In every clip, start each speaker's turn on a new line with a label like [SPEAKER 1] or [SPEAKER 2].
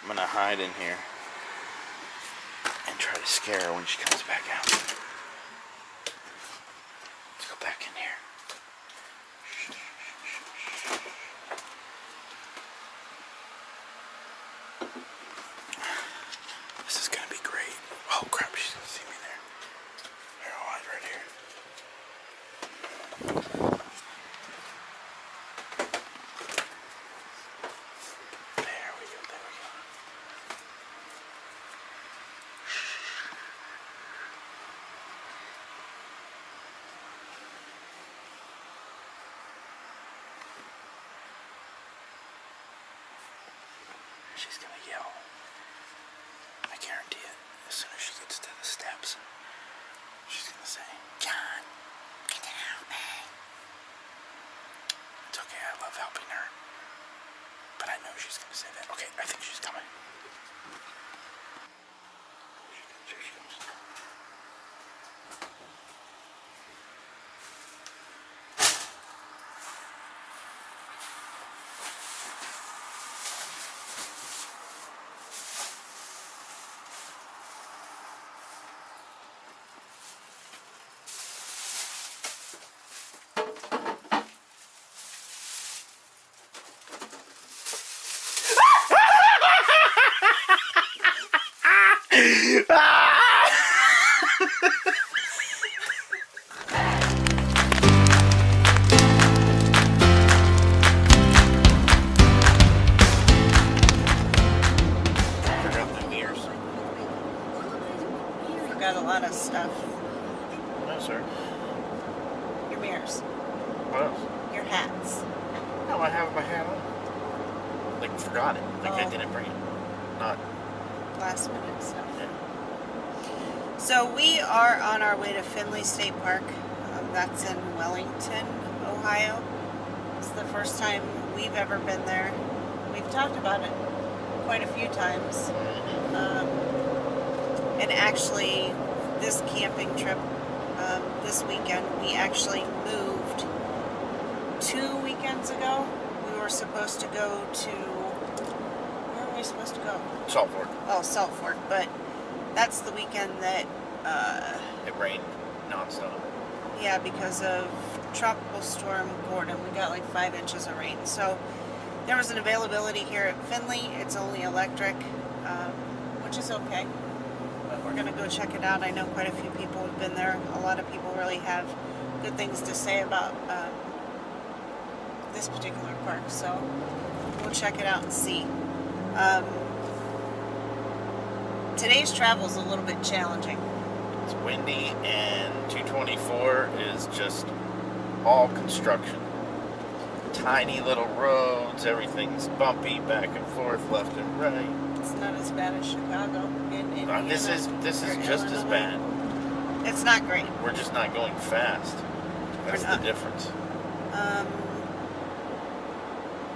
[SPEAKER 1] I'm gonna hide in here and try to scare her when she comes back out. Let's go back in here. This is gonna be great. Oh crap, she's gonna see me there. Here, I'll hide right here. There we go, there we go. She's gonna yell. I guarantee it. As soon as she gets to the steps, she's gonna say, "John, can you help me?" It's okay, I love helping her. But I know she's gonna say that. Okay, I think she's coming. Here she comes.
[SPEAKER 2] Forgot a lot of stuff.
[SPEAKER 1] No, sir.
[SPEAKER 2] Your mirrors.
[SPEAKER 1] What else?
[SPEAKER 2] Your hats.
[SPEAKER 1] No, I have my hat on. Like, forgot it. Like, I didn't bring it. Not.
[SPEAKER 2] Last minute stuff.
[SPEAKER 1] Yeah.
[SPEAKER 2] So we are on our way to Findley State Park. That's in Wellington, Ohio. It's the first time we've ever been there. We've talked about it quite a few times. And actually, this camping trip this weekend, we actually moved 2 weekends ago. We were supposed to go to, where were we supposed to go?
[SPEAKER 1] Salt Fork.
[SPEAKER 2] Oh, Salt Fork, but that's the weekend that,
[SPEAKER 1] It rained nonstop.
[SPEAKER 2] yeah, because of Tropical Storm Gordon, we got like 5 inches of rain. So there was an availability here at Findley. It's only electric, which is okay. But we're going to go check it out. I know quite a few people have been there. A lot of people really have good things to say about this particular park. So we'll check it out and see. Today's travel is a little bit challenging.
[SPEAKER 1] It's windy, and 224 is just all construction. Tiny little roads, everything's bumpy back and forth, left and right.
[SPEAKER 2] It's not as bad as Chicago in Indiana.
[SPEAKER 1] This is just as bad.
[SPEAKER 2] It's not great.
[SPEAKER 1] We're just not going fast. That's the difference.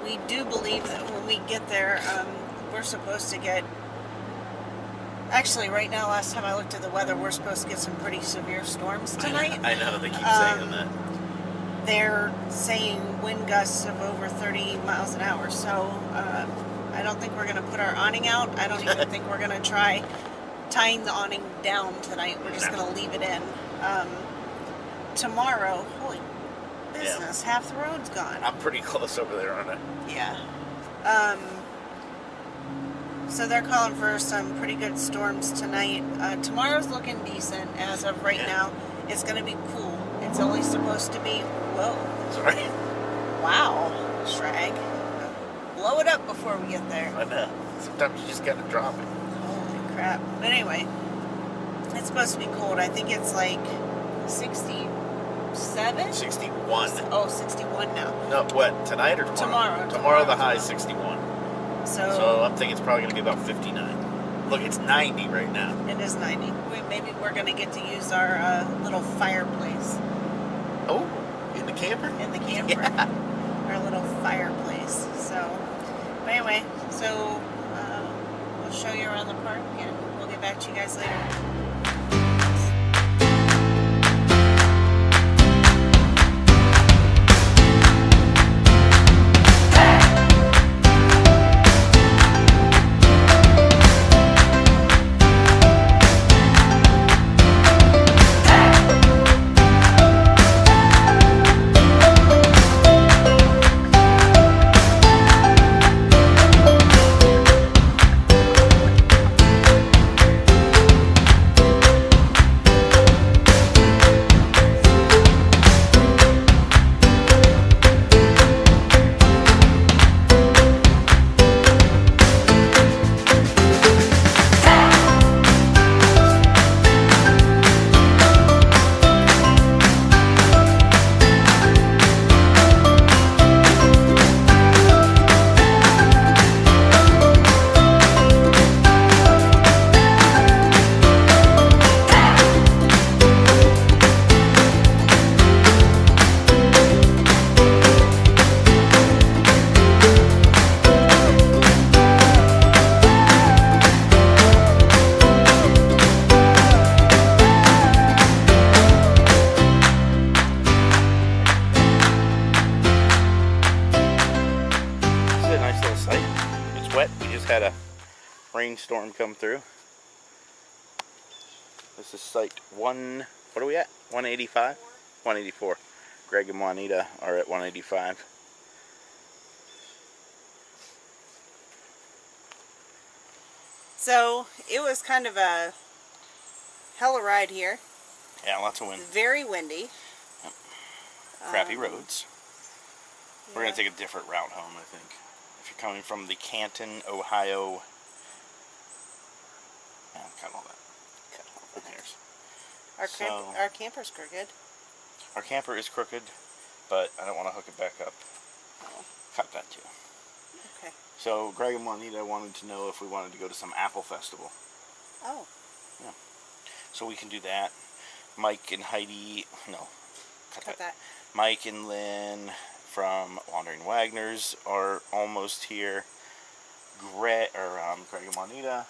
[SPEAKER 2] We do believe that when we get there, we're supposed to get... Actually, right now, last time I looked at the weather, we're supposed to get some pretty severe storms tonight.
[SPEAKER 1] I know, they keep saying that.
[SPEAKER 2] They're saying wind gusts of over 30 miles an hour, so I don't think we're going to put our awning out. I don't even think we're going to try tying the awning down tonight. We're just going to leave it in. Tomorrow, holy business, half the road's gone.
[SPEAKER 1] I'm pretty close over there, aren't I?
[SPEAKER 2] Yeah. So they're calling for some pretty good storms tonight. Tomorrow's looking decent as of right now. It's going to be cool. It's only supposed to be... Whoa.
[SPEAKER 1] Sorry.
[SPEAKER 2] Wow. Shrag. Blow it up before we get there.
[SPEAKER 1] I know. Sometimes you just got to drop it.
[SPEAKER 2] Holy crap. But anyway, it's supposed to be cold. I think it's like 67?
[SPEAKER 1] 61.
[SPEAKER 2] Oh, 61 now.
[SPEAKER 1] No, what? Tonight or tomorrow? Tomorrow the high is 61. So I'm thinking it's probably going to be about 59. Look, it's 90 right now.
[SPEAKER 2] It is 90. Maybe we're going to get to use our little fireplace.
[SPEAKER 1] Oh, in the camper?
[SPEAKER 2] In the camper.
[SPEAKER 1] Yeah.
[SPEAKER 2] Our little fireplace. So, but anyway, so we'll show you around the park and we'll get back to you guys later.
[SPEAKER 1] wet. We just had a rainstorm come through. This is site one. What are we at? 185? 184. Greg and Juanita are at 185.
[SPEAKER 2] So it was kind of a hella ride here.
[SPEAKER 1] Yeah, lots of wind.
[SPEAKER 2] Very windy.
[SPEAKER 1] Yep. Crappy roads.
[SPEAKER 2] Yeah.
[SPEAKER 1] We're going to take a different route home, I think. If you're coming from the Canton, Ohio... Yeah, cut all that. Who cares?
[SPEAKER 2] Our camper's crooked.
[SPEAKER 1] Our camper is crooked, but I don't want to hook it back up.
[SPEAKER 2] Oh.
[SPEAKER 1] Cut that too.
[SPEAKER 2] Okay.
[SPEAKER 1] So Greg and Juanita wanted to know if we wanted to go to some apple festival.
[SPEAKER 2] Oh.
[SPEAKER 1] Yeah. So we can do that. Mike and Heidi... No. Cut that. Mike and Lynn from Wandering Wagners are almost here. Greg and Juanita.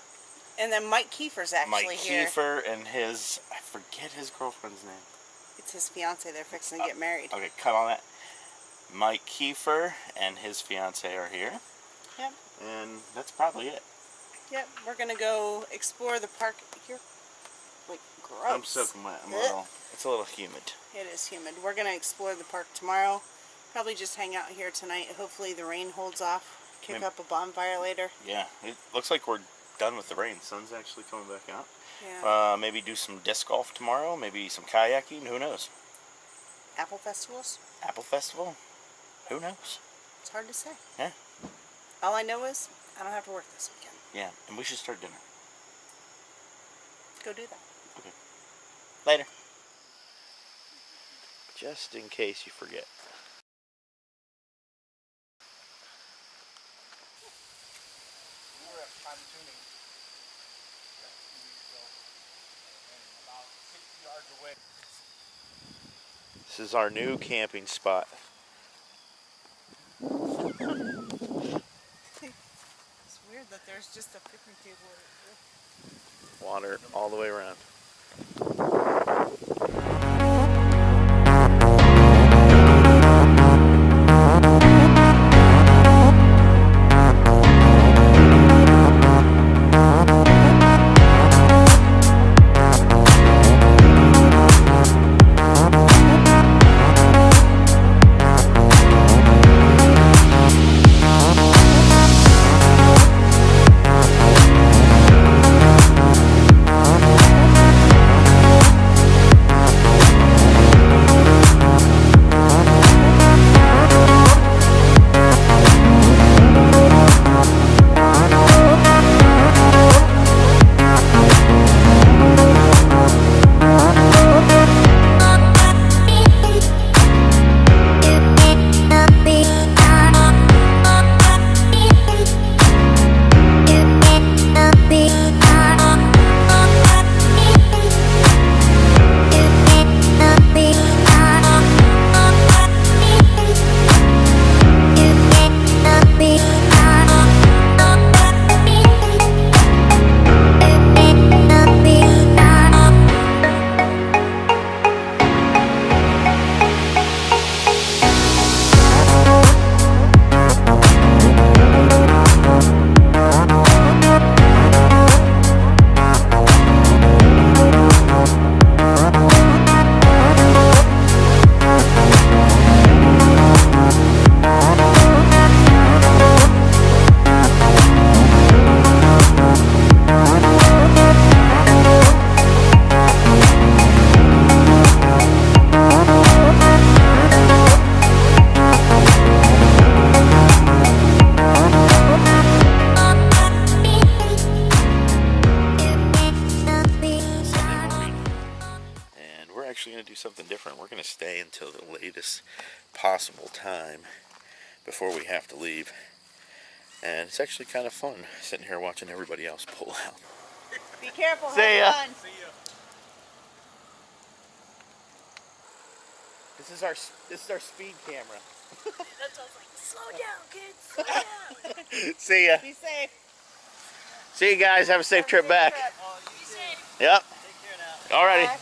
[SPEAKER 2] And then Mike Kiefer's actually here.
[SPEAKER 1] Mike Kiefer and his... I forget his girlfriend's name.
[SPEAKER 2] It's his fiance. They're fixing to get married.
[SPEAKER 1] Okay, cut all that. Mike Kiefer and his fiance are here.
[SPEAKER 2] Yep.
[SPEAKER 1] And that's probably it.
[SPEAKER 2] Yep. We're going to go explore the park here. Like, gross.
[SPEAKER 1] I'm soaking wet. It's a little humid.
[SPEAKER 2] It is humid. We're going to explore the park tomorrow. Probably just hang out here tonight. Hopefully the rain holds off. Kick up a bonfire later.
[SPEAKER 1] Yeah. It looks like we're done with the rain. Sun's actually coming back out.
[SPEAKER 2] Yeah.
[SPEAKER 1] Maybe do some disc golf tomorrow. Maybe some kayaking. Who knows?
[SPEAKER 2] Apple festivals?
[SPEAKER 1] Apple festival? Who knows?
[SPEAKER 2] It's hard to say.
[SPEAKER 1] Yeah.
[SPEAKER 2] All I know is I don't have to work this weekend.
[SPEAKER 1] Yeah. And we should start dinner.
[SPEAKER 2] Go do that.
[SPEAKER 1] Okay. Later. Just in case you forget.
[SPEAKER 3] We were at fine tuning a few weeks ago, and about 60 yards away.
[SPEAKER 1] This is our new camping spot.
[SPEAKER 2] It's weird that there's just a picnic table right here.
[SPEAKER 1] Water all the way around. Something different. We're going to stay until the latest possible time before we have to leave, and it's actually kind of fun sitting here watching everybody else pull out.
[SPEAKER 2] Be careful.
[SPEAKER 1] See ya.
[SPEAKER 2] Have fun.
[SPEAKER 3] See ya.
[SPEAKER 1] This is our speed camera.
[SPEAKER 2] That's all like, slow down, kids. Slow down.
[SPEAKER 1] See ya.
[SPEAKER 2] Be safe.
[SPEAKER 1] See you guys. Have a safe trip back.
[SPEAKER 2] Be safe.
[SPEAKER 1] Yep.
[SPEAKER 3] Take care now.
[SPEAKER 1] Alrighty.
[SPEAKER 2] Bye.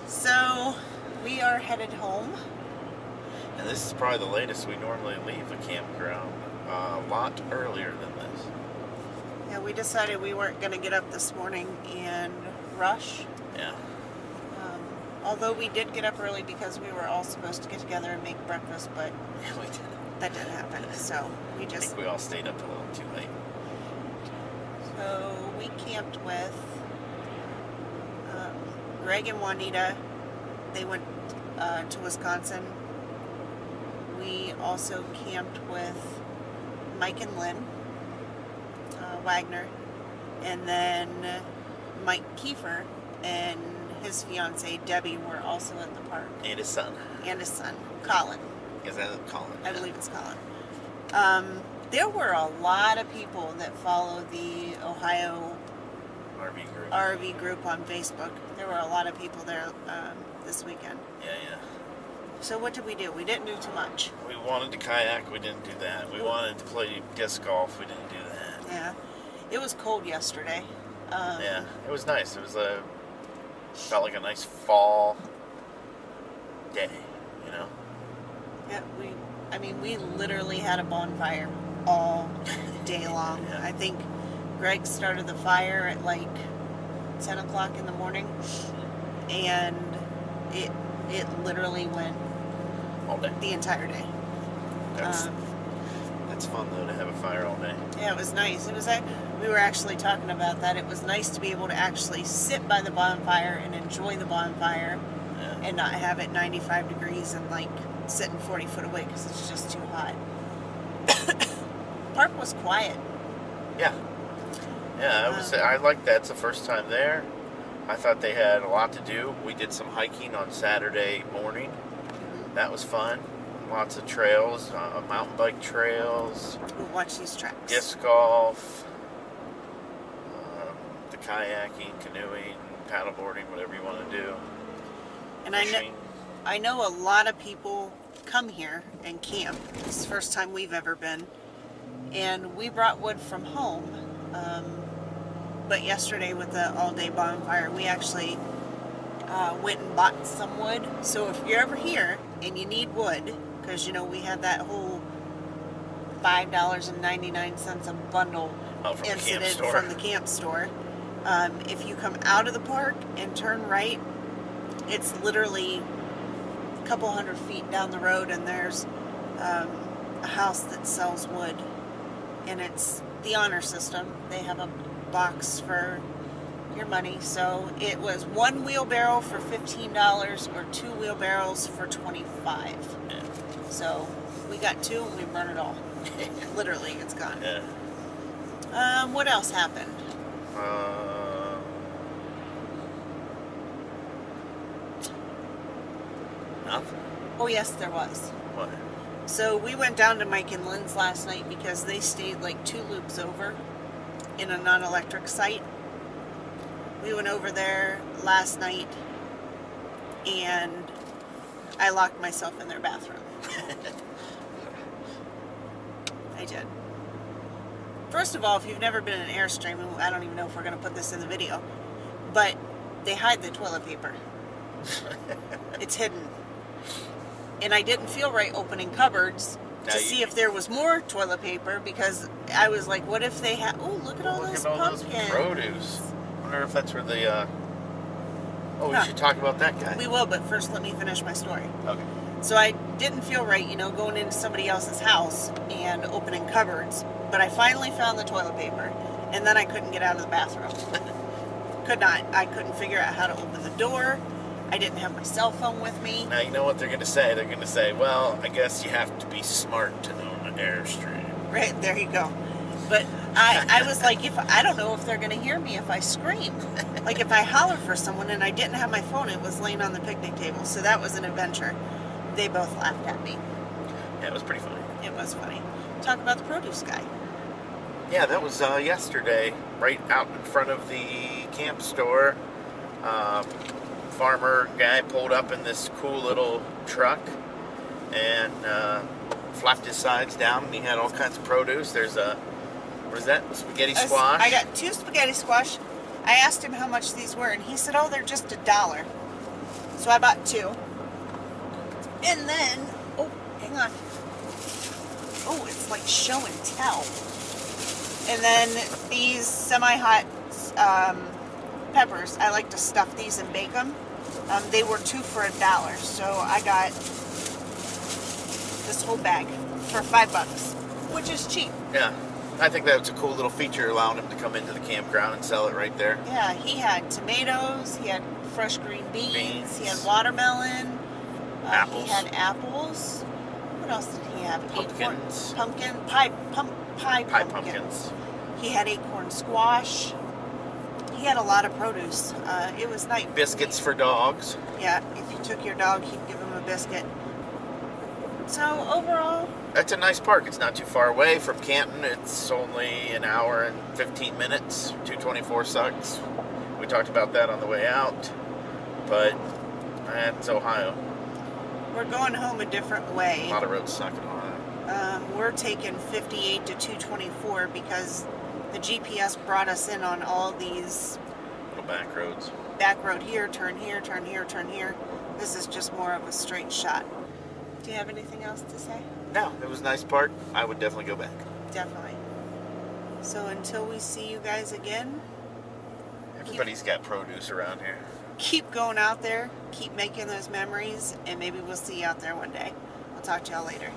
[SPEAKER 2] So we are headed home.
[SPEAKER 1] And this is probably the latest we normally leave a campground. A lot earlier than this.
[SPEAKER 2] Yeah, we decided we weren't going to get up this morning and rush.
[SPEAKER 1] Yeah.
[SPEAKER 2] Although we did get up early because we were all supposed to get together and make breakfast, but
[SPEAKER 1] Yeah, we did.
[SPEAKER 2] that didn't happen. So we
[SPEAKER 1] I
[SPEAKER 2] just...
[SPEAKER 1] think we all stayed up a little too late.
[SPEAKER 2] So we camped with Greg and Juanita. They went to Wisconsin. We also camped with Mike and Lynn Wagner, and then Mike Kiefer and his fiancee Debbie were also at the park.
[SPEAKER 1] And his son.
[SPEAKER 2] And his son, Colin.
[SPEAKER 1] Is that Colin?
[SPEAKER 2] I believe it's Colin. There were a lot of people that follow the Ohio RV group on Facebook. There were a lot of people there this weekend.
[SPEAKER 1] Yeah.
[SPEAKER 2] So what did we do? We didn't do too much.
[SPEAKER 1] We wanted to kayak, we didn't do that. We wanted to play disc golf, we didn't do that.
[SPEAKER 2] Yeah. It was cold yesterday.
[SPEAKER 1] Yeah, it was nice. It was felt like a nice fall day, you know?
[SPEAKER 2] Yeah, we literally had a bonfire all day long.
[SPEAKER 1] Yeah.
[SPEAKER 2] I think Greg started the fire at like 10 o'clock in the morning, and it literally went
[SPEAKER 1] All day.
[SPEAKER 2] the entire day.
[SPEAKER 1] That's fun though, to have a fire all day.
[SPEAKER 2] Yeah, it was nice. We were actually talking about that. It was nice to be able to actually sit by the bonfire and enjoy the bonfire,
[SPEAKER 1] Yeah.
[SPEAKER 2] and not have it 95 degrees and like sitting 40 foot away because it's just too hot. Park was quiet.
[SPEAKER 1] Yeah. Yeah, I liked that. It's the first time there. I thought they had a lot to do. We did some hiking on Saturday morning. That was fun. Lots of trails, mountain bike trails,
[SPEAKER 2] We'll watch these tracks.
[SPEAKER 1] disc golf, the kayaking, canoeing, paddleboarding, whatever you want to do.
[SPEAKER 2] And
[SPEAKER 1] Fishing.
[SPEAKER 2] I know a lot of people come here and camp. It's the first time we've ever been. And we brought wood from home. But yesterday with the all-day bonfire, we actually went and bought some wood. So if you're ever here and you need wood, because we had that whole $5.99 a bundle
[SPEAKER 1] From the camp
[SPEAKER 2] incident
[SPEAKER 1] store.
[SPEAKER 2] from the camp store. If you come out of the park and turn right, it's literally a couple hundred feet down the road, and there's a house that sells wood, and it's the honor system. They have a box for your money. So it was one wheelbarrow for $15 or two wheelbarrows for $25.
[SPEAKER 1] Yeah.
[SPEAKER 2] So we got two and we burned it all. Literally, it's gone.
[SPEAKER 1] Yeah.
[SPEAKER 2] What else happened?
[SPEAKER 1] Nothing.
[SPEAKER 2] Oh yes, there was.
[SPEAKER 1] What?
[SPEAKER 2] So we went down to Mike and Lynn's last night because they stayed like 2 loops over in a non-electric site. We went over there last night and I locked myself in their bathroom. I did. First of all, if you've never been in Airstream, I don't even know if we're going to put this in the video, but they hide the toilet paper. It's hidden. And I didn't feel right opening cupboards to see if there was more toilet paper, because I was like, what if they have... Oh, look at all those pumpkins.
[SPEAKER 1] Those produce. I wonder if that's where the... Oh, we should talk about that guy.
[SPEAKER 2] We will, but first let me finish my story.
[SPEAKER 1] Okay.
[SPEAKER 2] So I didn't feel right, going into somebody else's house and opening cupboards, but I finally found the toilet paper, and then I couldn't get out of the bathroom. Could not. I couldn't figure out how to open the door. I didn't have my cell phone with me.
[SPEAKER 1] Now, you know what they're going to say? They're going to say, well, I guess you have to be smart to own an Airstream.
[SPEAKER 2] Right, there you go. But I was like, I don't know if they're going to hear me if I scream. Like, if I holler for someone and I didn't have my phone, it was laying on the picnic table. So that was an adventure. They both laughed at me.
[SPEAKER 1] Yeah, it was pretty funny.
[SPEAKER 2] It was funny. Talk about the produce guy.
[SPEAKER 1] Yeah, that was yesterday, right out in front of the camp store. Farmer guy pulled up in this cool little truck and flapped his sides down, and he had all kinds of produce. There's what is that? Spaghetti squash?
[SPEAKER 2] I got 2 spaghetti squash. I asked him how much these were, and he said, oh, they're just $1. So I bought 2. And then, hang on. Oh, it's like show and tell. And then these semi-hot peppers, I like to stuff these and bake them. They were 2 for $1, so I got this whole bag for $5, which is cheap.
[SPEAKER 1] Yeah, I think that's a cool little feature, allowing him to come into the campground and sell it right there.
[SPEAKER 2] Yeah, he had tomatoes, he had fresh green beans, he had watermelon,
[SPEAKER 1] Apples.
[SPEAKER 2] he had apples. What else did he have?
[SPEAKER 1] Pumpkins.
[SPEAKER 2] Pie
[SPEAKER 1] Pie
[SPEAKER 2] pumpkin.
[SPEAKER 1] pumpkins.
[SPEAKER 2] He had acorn squash. He had a lot of produce. It was nice.
[SPEAKER 1] Biscuits for dogs.
[SPEAKER 2] Yeah, if you took your dog, he'd give him a biscuit. So overall,
[SPEAKER 1] That's a nice park. It's not too far away from Canton. It's only an hour and 15 minutes. 224 sucks. We talked about that on the way out. But that's Ohio.
[SPEAKER 2] we're going home a different way.
[SPEAKER 1] A lot of roads suck in Ohio.
[SPEAKER 2] We're taking 58 to 224 because the GPS brought us in on all these
[SPEAKER 1] Little back roads.
[SPEAKER 2] back road here, turn here, turn here, turn here. This is just more of a straight shot. Do you have anything else to say?
[SPEAKER 1] No, it was a nice park. I would definitely go back.
[SPEAKER 2] Definitely. So until we see you guys again,
[SPEAKER 1] Everybody's got produce around here.
[SPEAKER 2] keep going out there, keep making those memories, and maybe we'll see you out there one day. I'll talk to y'all later.